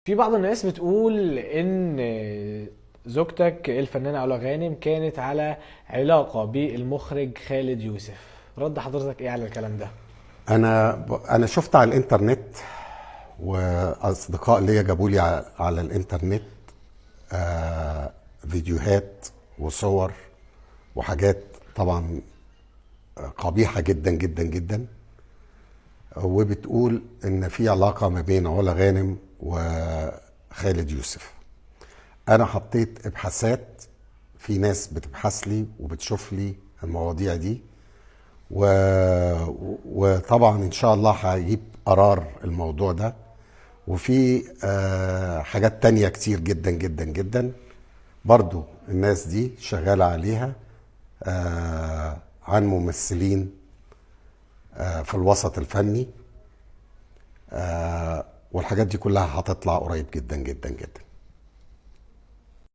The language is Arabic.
في بعض الناس بتقول ان زوجتك الفنانة علا غانم كانت على علاقة بالمخرج خالد يوسف. رد حضرتك ايه على الكلام ده؟ انا شفت على الانترنت، واصدقاء ليا جابوا لي على الانترنت فيديوهات وصور وحاجات طبعا قبيحة جدا جدا جدا. وبتقول ان في علاقة ما بين علا غانم وخالد يوسف. انا حطيت ابحاثات، في ناس بتبحث لي وبتشوف لي المواضيع دي و... وطبعا ان شاء الله هجيب قرار الموضوع ده. وفي حاجات تانية كتير جدا جدا جدا برضو الناس دي شغالة عليها، عن ممثلين في الوسط الفني، والحاجات دي كلها هتطلع قريب جدا جدا جدا.